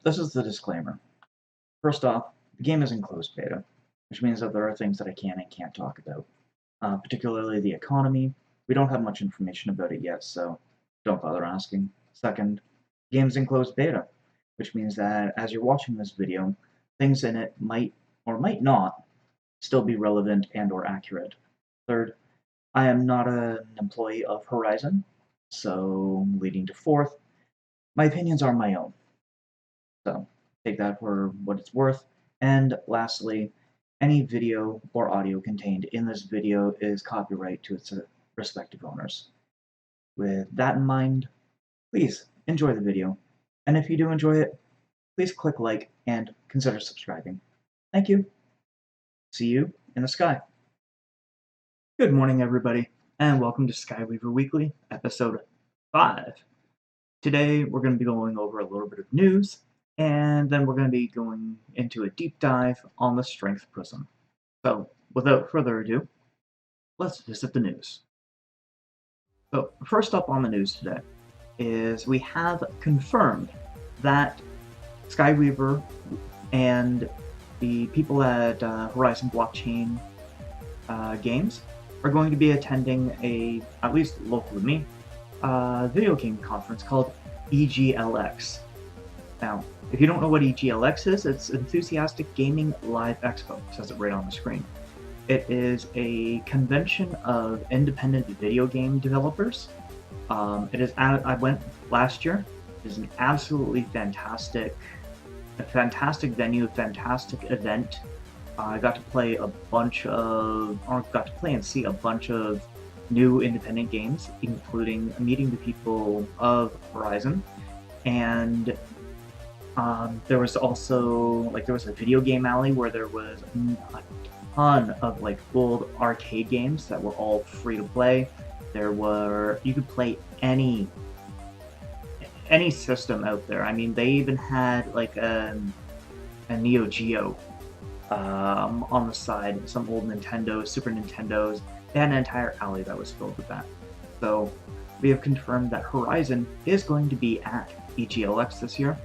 this is the disclaimer. First off, the game is in closed beta, which means that there are things that I can and can't talk about, particularly the economy. We don't have much information about it yet, so don't bother asking. Second, the game's in closed beta, which means that as you're watching this video, things in it might or might not still be relevant and or accurate. Third, I am not an employee of Horizon, so leading to fourth, my opinions are my own. So take that for what it's worth. And lastly, any video or audio contained in this video is copyright to its respective owners. With that in mind, please enjoy the video. And if you do enjoy it, please click like and consider subscribing. Thank you. See you in the sky. Good morning, everybody, and welcome to SkyWeaver Weekly, episode 5. Today, we're going to be going over a little bit of news, and then we're going to be going into a deep dive on the Strength Prism. So, without further ado, let's visit the news. So, first up on the news today is we have confirmed that SkyWeaver and the people at Horizon Blockchain Games are going to be attending at least local to me, video game conference called EGLX. Now, if you don't know what EGLX is, it's Enthusiastic Gaming Live Expo. It says it right on the screen. It is a convention of independent video game developers. I went last year. It is an absolutely fantastic venue, fantastic event. I got to play and see a bunch of new independent games, including meeting the people of Horizon, and there was also there was a video game alley where there was a ton of old arcade games that were all free to play. You could play any system out there. I mean, they even had a Neo Geo on the side, some old Nintendo, Super Nintendos. They had an entire alley that was filled with that. So we have confirmed that Horizon is going to be at EGLX this year.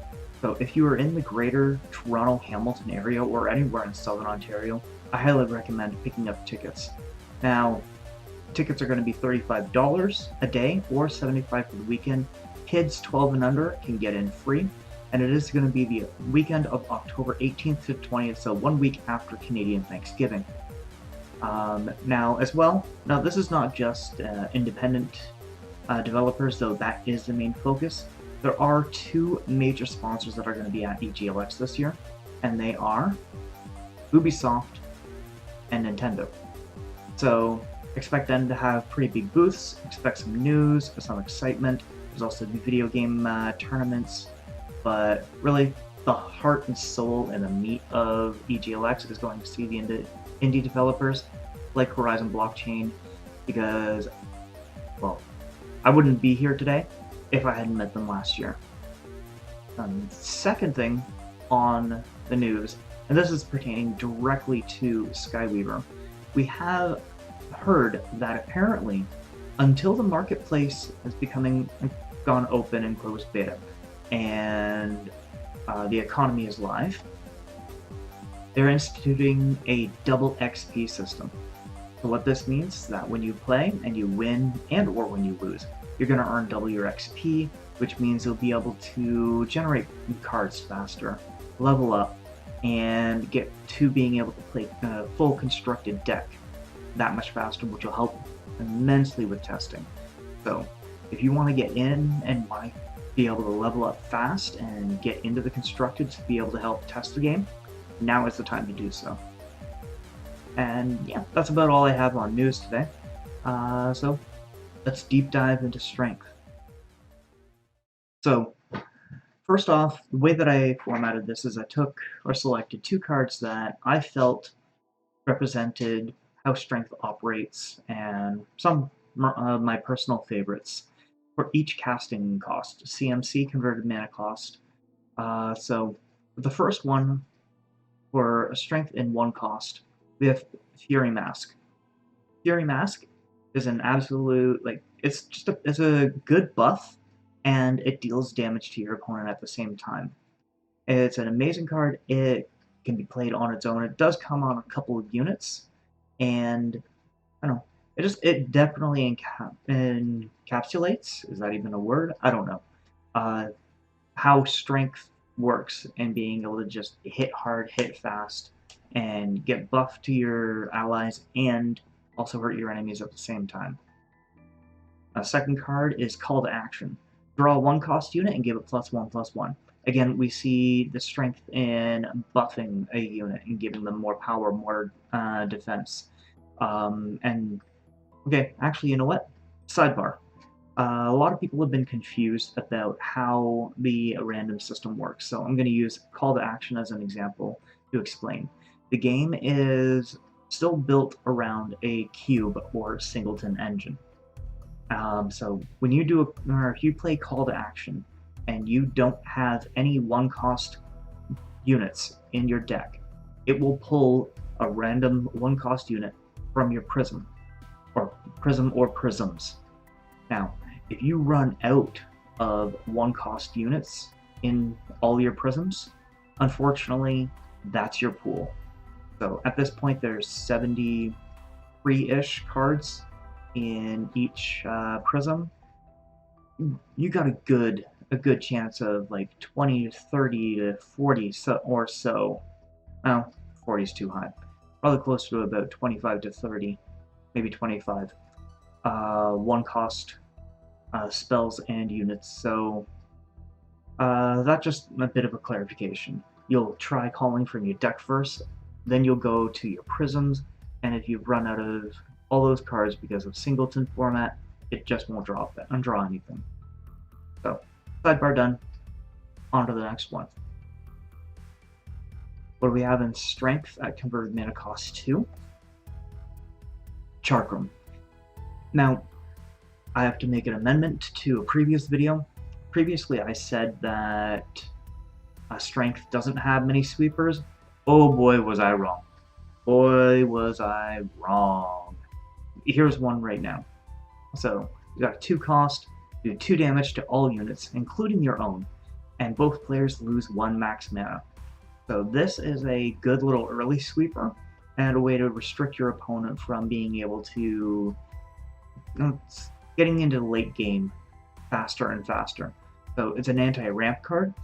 So if you are in the greater Toronto, Hamilton area or anywhere in Southern Ontario, I highly recommend picking up tickets. Now, tickets are going to be $35 a day or $75 for the weekend. Kids 12 and under can get in free. And it is going to be the weekend of October 18th to 20th, so 1 week after Canadian Thanksgiving. Now, this is not just independent developers, though that is the main focus. There are two major sponsors that are going to be at EGLX this year, and they are Ubisoft and Nintendo. So expect them to have pretty big booths, expect some news, some excitement. There's also the video game tournaments. But really, the heart and soul and the meat of EGLX is going to see the indie developers like Horizon Blockchain, because, well, I wouldn't be here today if I hadn't met them last year. Second thing on the news, and this is pertaining directly to SkyWeaver, we have heard that apparently, until the marketplace has gone open and closed beta, and the economy is live, they're instituting a double XP system. So what this means is that when you play and you win or when you lose, you're going to earn double your XP, which means you'll be able to generate cards faster, level up, and get to being able to play a full constructed deck that much faster, which will help immensely with testing. So if you want to get in and want to be able to level up fast and get into the constructed to be able to help test the game, now is the time to do so. And yeah, that's about all I have on news today. So let's deep dive into strength. So first off, the way that I formatted this is I selected two cards that I felt represented how strength operates and some of my personal favorites for each casting cost, CMC, converted mana cost. So the first one, for a strength in 1 cost, we have Fury Mask. Fury Mask is an absolute, it's a good buff, and it deals damage to your opponent at the same time. It's an amazing card. It can be played on its own. It does come on a couple of units, and I don't know. It definitely encapsulates. Is that even a word? I don't know. Uh, how strength works and being able to just hit hard, hit fast, and get buff to your allies and also hurt your enemies at the same time. A second card is Call to Action. Draw one cost unit and give it +1/+1. Again, we see the strength in buffing a unit and giving them more power, more defense. And okay, actually, you know what? Sidebar. A lot of people have been confused about how the random system works, so I'm going to use Call to Action as an example to explain. The game is still built around a cube or singleton engine. So when you do, or if you play Call to Action and you don't have any one-cost units in your deck, it will pull a random one-cost unit from your prism or prisms. Now, if you run out of one-cost units in all your prisms, unfortunately, that's your pool. So at this point, there's 73-ish cards in each prism. You got a good chance of like 20 to 30 to 40 or so. Well, 40 is too high. Probably closer to about 25 to 30, maybe 25. One cost spells and units. So that's just a bit of a clarification. You'll try calling from your deck first, then you'll go to your prisms, and if you've run out of all those cards because of singleton format, it just won't draw anything. So, sidebar done. On to the next one. What do we have in strength at converted mana cost 2? Charkram. Now, I have to make an amendment to a previous video. Previously, I said that strength doesn't have many sweepers. Oh boy, was I wrong. Boy, was I wrong. Here's one right now. So, you got a 2 cost, do 2 damage to all units, including your own, and both players lose 1 max mana. So this is a good little early sweeper, and a way to restrict your opponent from being able to getting into the late game faster and faster. So it's an anti-ramp card,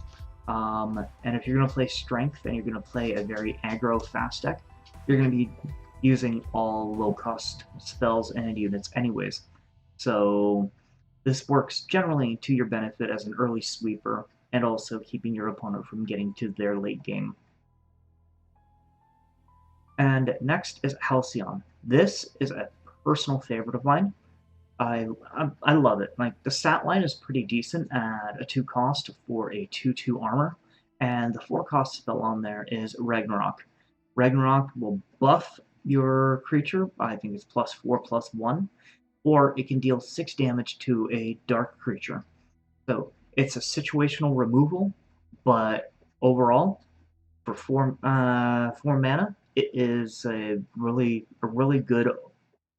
and if you're going to play strength and you're going to play a very aggro fast deck, you're going to be using all low-cost spells and units anyways. So this works generally to your benefit as an early sweeper, and also keeping your opponent from getting to their late game. And next is Halcyon. This is a personal favorite of mine. I love it. Like, the stat line is pretty decent at a 2 cost for a 2/2 armor, and the 4 cost spell on there is Ragnarok. Ragnarok will buff your creature, I think it's +4/+1, or it can deal 6 damage to a dark creature. So it's a situational removal, but overall, for 4 mana, it is a really good,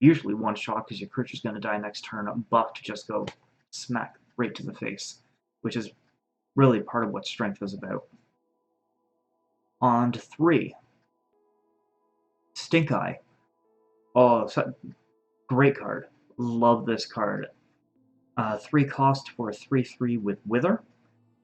usually one shot because your creature's going to die next turn, buff to just go smack right to the face, which is really part of what strength is about. On to 3. Stink Eye. Oh, great card. Love this card. 3 cost for a 3/3 with Wither,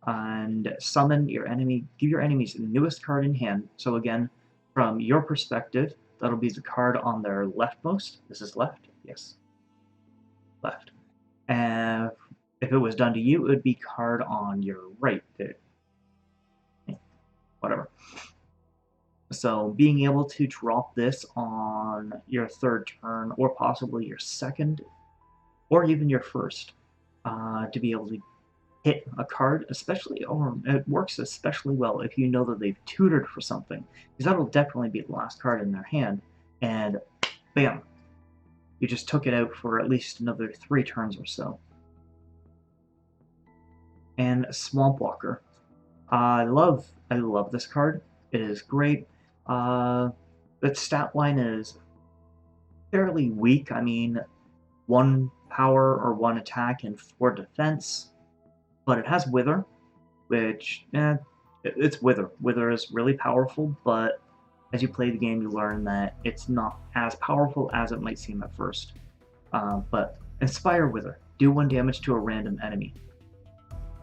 and summon your enemy. Give your enemies the newest card in hand. So again, from your perspective, that'll be the card on their leftmost. This is left, yes, left. And if it was done to you, it would be card on your right. Whatever. So being able to drop this on your 3rd turn, or possibly your 2nd, or even your 1st, to be able to hit a card, especially, or it works especially well if you know that they've tutored for something, because that'll definitely be the last card in their hand, and bam, you just took it out for at least another 3 turns or so. And Swamp Walker. I love this card. It is great. Its stat line is fairly weak. I mean, 1 power or 1 attack and 4 defense, but it has Wither, which It's Wither. Wither is really powerful, but as you play the game, you learn that it's not as powerful as it might seem at first. But Inspire Wither. Do 1 damage to a random enemy.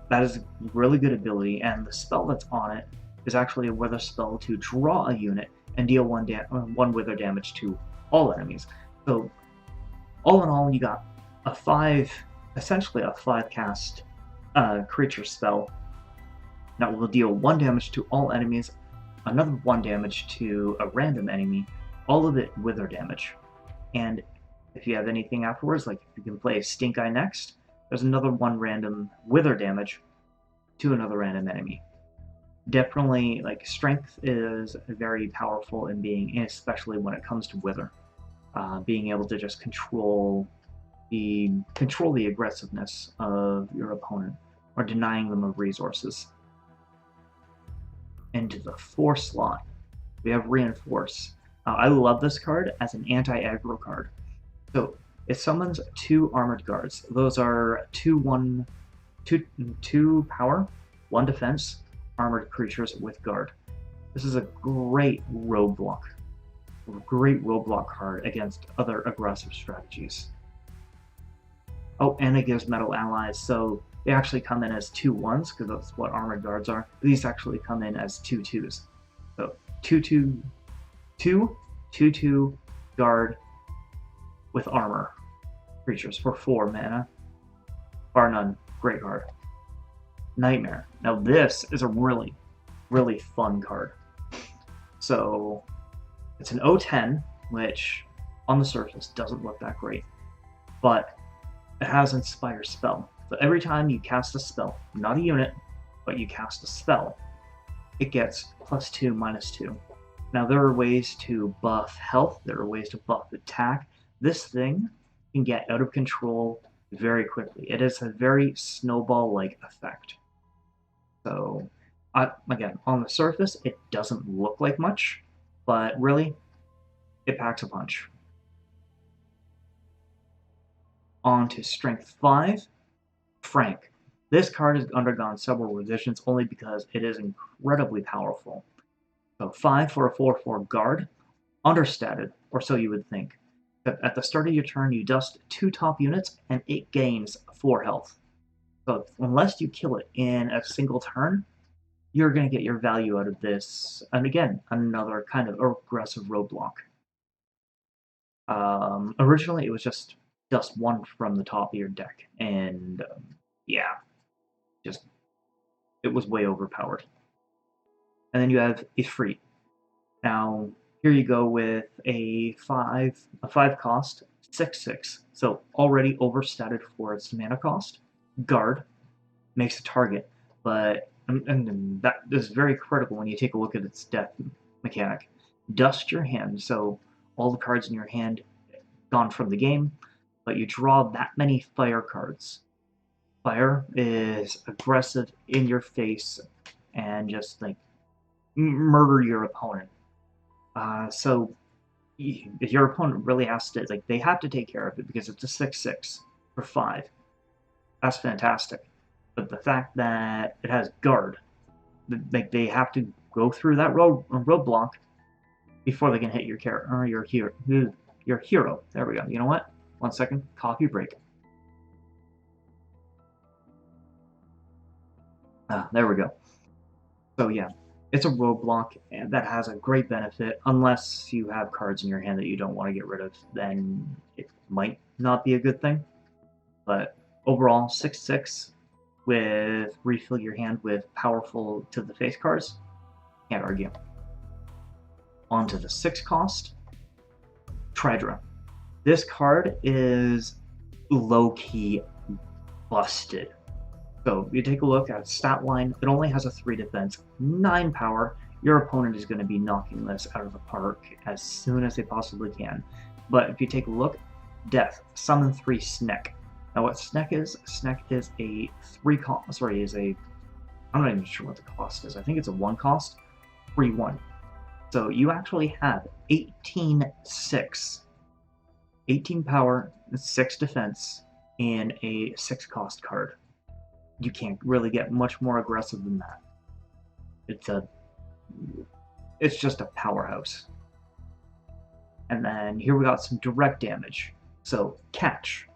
That is a really good ability, and the spell that's on it is actually a Wither spell to draw a unit and deal 1 Wither damage to all enemies. So, all in all, you got essentially a 5 cast creature spell that will deal 1 damage to all enemies, another 1 damage to a random enemy, all of it Wither damage. And if you have anything afterwards, like if you can play Stink Eye next, there's another 1 random Wither damage to another random enemy. Definitely, like, strength is very powerful in being, especially when it comes to Wither. Being able to just control the aggressiveness of your opponent or denying them of resources. Into the 4 slot, we have Reinforce. I love this card as an anti-aggro card. So it summons 2 armored guards. Those are 2 power, 1 defense, armored creatures with guard. This is a great roadblock card against other aggressive strategies. Oh, and it gives metal allies, so they actually come in as 2 1s, because that's what armored guards are. These actually come in as 2 2s. So 2 2 guard with armor creatures for 4 mana. Bar none. Great card. Nightmare. Now this is a really, really fun card. So it's an 0/10, which on the surface doesn't look that great, but it has Inspire Spell. So every time you cast a spell, not a unit, but you cast a spell, it gets +2, -2. Now there are ways to buff health, there are ways to buff attack. This thing can get out of control very quickly. It is a very snowball-like effect. So, again, on the surface, it doesn't look like much, but really, it packs a punch. On to Strength 5, Frank. This card has undergone several revisions only because it is incredibly powerful. So 5 for a 4/4 guard, understated, or so you would think. At the start of your turn, you dust 2 top units, and it gains 4 health. So unless you kill it in a single turn, you're going to get your value out of this. And again, another kind of aggressive roadblock. Originally, it was just dust 1 from the top of your deck, and yeah, it was way overpowered. And then you have Ifrit. Now, here you go with a 5 cost, 6/6. So already overstated for its mana cost. Guard makes a target, but and that is very critical when you take a look at its death mechanic. Dust your hand, so all the cards in your hand gone from the game, but you draw that many fire cards. Fire is aggressive, in your face, and just like murder your opponent. So your opponent really has to, like, they have to take care of it because it's a 6/6 for 5. That's fantastic. But the fact that it has guard, like, they have to go through that roadblock before they can hit your character or your hero. There we go. You know what? 1 second. Coffee break. There we go. So yeah, it's a roadblock, and that has a great benefit. Unless you have cards in your hand that you don't want to get rid of, then it might not be a good thing. But overall, 6/6 with refill your hand with powerful to the face cards. Can't argue. On to the 6 cost, Tridra. This card is low-key busted. So you take a look at its stat line, it only has a 3 defense, 9 power. Your opponent is going to be knocking this out of the park as soon as they possibly can. But if you take a look, Death, summon 3 Sneck. Now what Sneck is a 3 cost, I'm not even sure what the cost is. I think it's a 1 cost, 3/1. So you actually have 18/6, 18 power, 6 defense, in a 6 cost card. You can't really get much more aggressive than that. It's just a powerhouse. And then here we got some direct damage. So catch.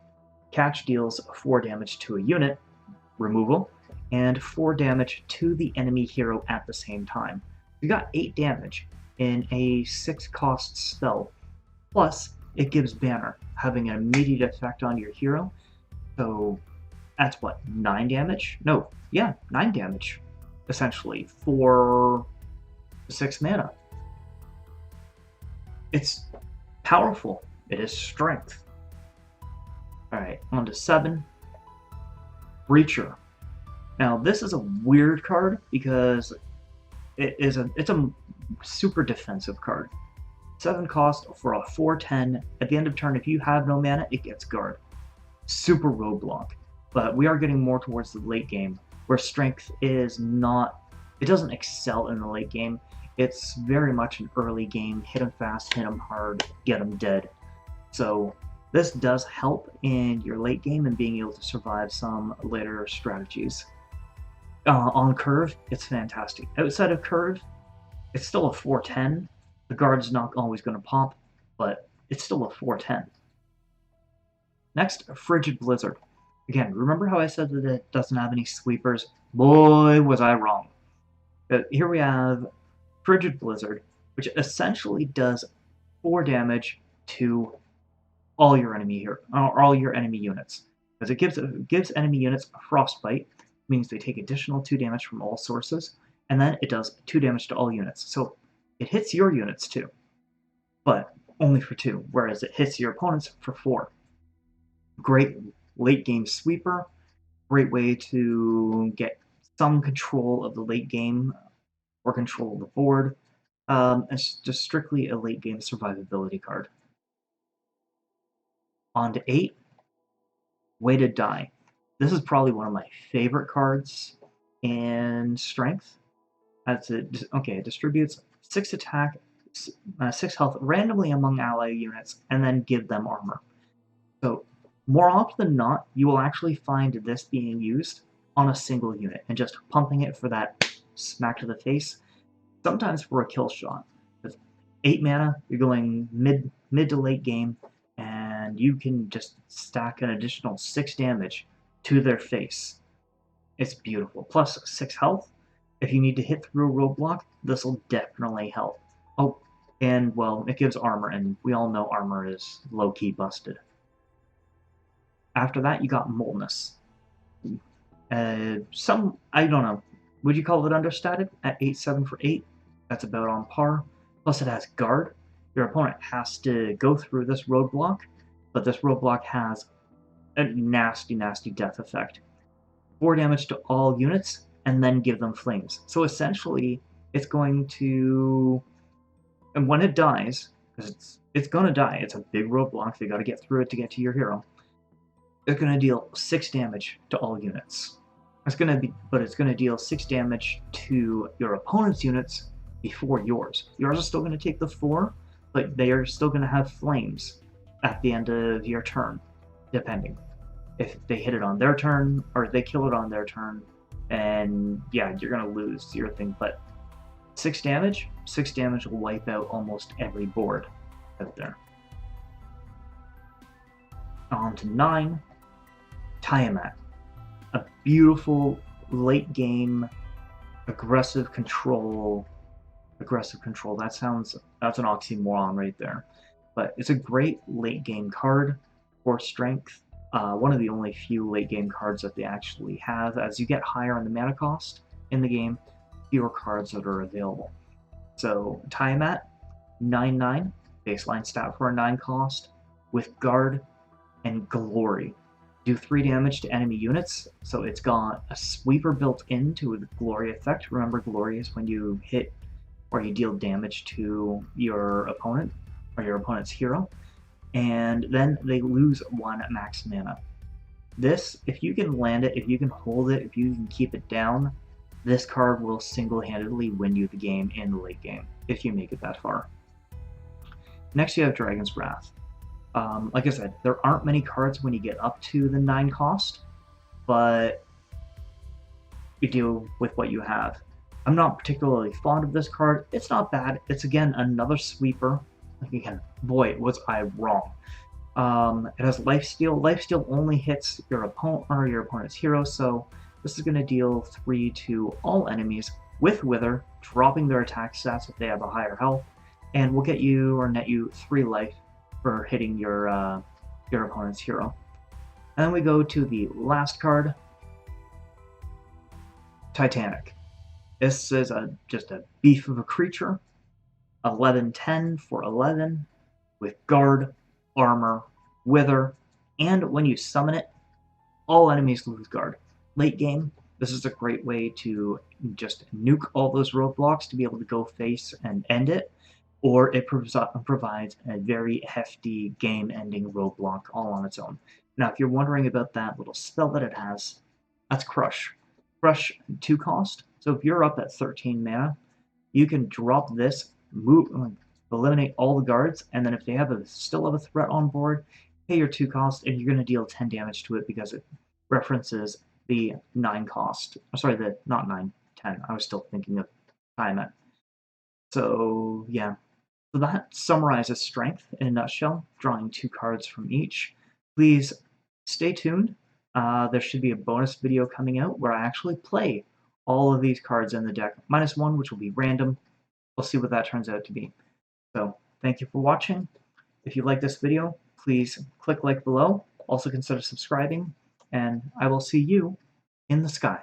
Catch deals 4 damage to a unit, removal, and 4 damage to the enemy hero at the same time. We got 8 damage in a 6-cost spell. Plus, it gives Banner, having an immediate effect on your hero. So that's what, 9 damage? No, yeah, 9 damage, essentially, for 6 mana. It's powerful. It is strength. Alright, on to 7. Breacher. Now, this is a weird card because it's a super defensive card. 7 cost for a 4/10. At the end of turn, if you have no mana, it gets guard. Super roadblock. But we are getting more towards the late game, where strength is not... It doesn't excel in the late game. It's very much an early game. Hit them fast, hit them hard, get them dead. So this does help in your late game and being able to survive some later strategies. On curve, it's fantastic. Outside of curve, it's still a 4/10. The guard's not always going to pop, but it's still a 4/10. Next, Frigid Blizzard. Again, remember how I said that it doesn't have any sweepers? Boy, was I wrong. Here we have Frigid Blizzard, which essentially does 4 damage to all your enemy units. Because it gives enemy units a frostbite, means they take additional 2 damage from all sources, and then it does 2 damage to all units. So it hits your units too, but only for 2, whereas it hits your opponents for 4. Great late game sweeper, great way to get some control of the late game or control of the board. It's just strictly a late game survivability card. On to 8, Way to Die. This is probably one of my favorite cards in Strength. It distributes 6 attack, 6 health randomly among ally units, and then give them armor. So more often than not, you will actually find this being used on a single unit and just pumping it for that smack to the face. Sometimes for a kill shot. With 8 mana, you're going mid to late game, and you can just stack an additional 6 damage to their face. It's beautiful. Plus 6 health. If you need to hit through a roadblock, this will definitely help. Oh, and well, it gives armor, and we all know armor is low-key busted. After that, you got Molness. I don't know, would you call it understated at 8/7 for 8? That's about on par. Plus it has guard. Your opponent has to go through this roadblock, but this roadblock has a nasty, nasty death effect. 4 damage to all units, and then give them flames. So essentially, it's going to... And when it dies, because it's going to die, it's a big roadblock, so you got to get through it to get to your hero. It's going to deal 6 damage to all units. It's going to deal 6 damage to your opponent's units before yours. Yours is still going to take the 4, but they are still going to have flames at the end of your turn, depending. If they hit it on their turn, or they kill it on their turn, and yeah, you're going to lose your thing. But 6 damage will wipe out almost every board out there. On to 9, Tiamat. A beautiful late game aggressive control. That's an oxymoron right there. But it's a great late game card for strength. One of the only few late game cards that they actually have. As you get higher on the mana cost in the game, fewer cards that are available. So Tiamat, 9/9, baseline stat for a 9 cost, with guard and glory. Do 3 damage to enemy units, so it's got a sweeper built into the glory effect. Remember, glory is when you hit or you deal damage to your opponent or your opponent's hero, and then they lose 1 max mana. This, if you can land it, if you can hold it, if you can keep it down, this card will single-handedly win you the game in the late game, if you make it that far. Next you have Dragon's Wrath. Like I said, there aren't many cards when you get up to the 9 cost, but you deal with what you have. I'm not particularly fond of this card. It's not bad. It's again another sweeper. Like again, boy, was I wrong. It has lifesteal. Lifesteal only hits your opponent or your opponent's hero, so this is going to deal 3 to all enemies with Wither, dropping their attack stats if they have a higher health, and will get you or net you 3 life for hitting your opponent's hero. And then we go to the last card, Titanic. This is just a beef of a creature, 11/10 for 11, with guard, armor, wither, and when you summon it, all enemies lose guard. Late game, this is a great way to just nuke all those roadblocks to be able to go face and end it, or it provides a very hefty game-ending roadblock all on its own. Now, if you're wondering about that little spell that it has, that's Crush. Crush 2 cost, so if you're up at 13 mana, you can drop this, eliminate all the guards, and then if they still have a threat on board, pay your 2 cost, and you're going to deal 10 damage to it because it references the 9 cost. Sorry, not 9, 10. I was still thinking of Titanic. So, yeah. So that summarizes strength in a nutshell, drawing 2 cards from each. Please stay tuned. There should be a bonus video coming out where I actually play all of these cards in the deck, -1, which will be random. We'll see what that turns out to be. So, thank you for watching. If you like this video, please click like below. Also consider subscribing, and I will see you in the sky.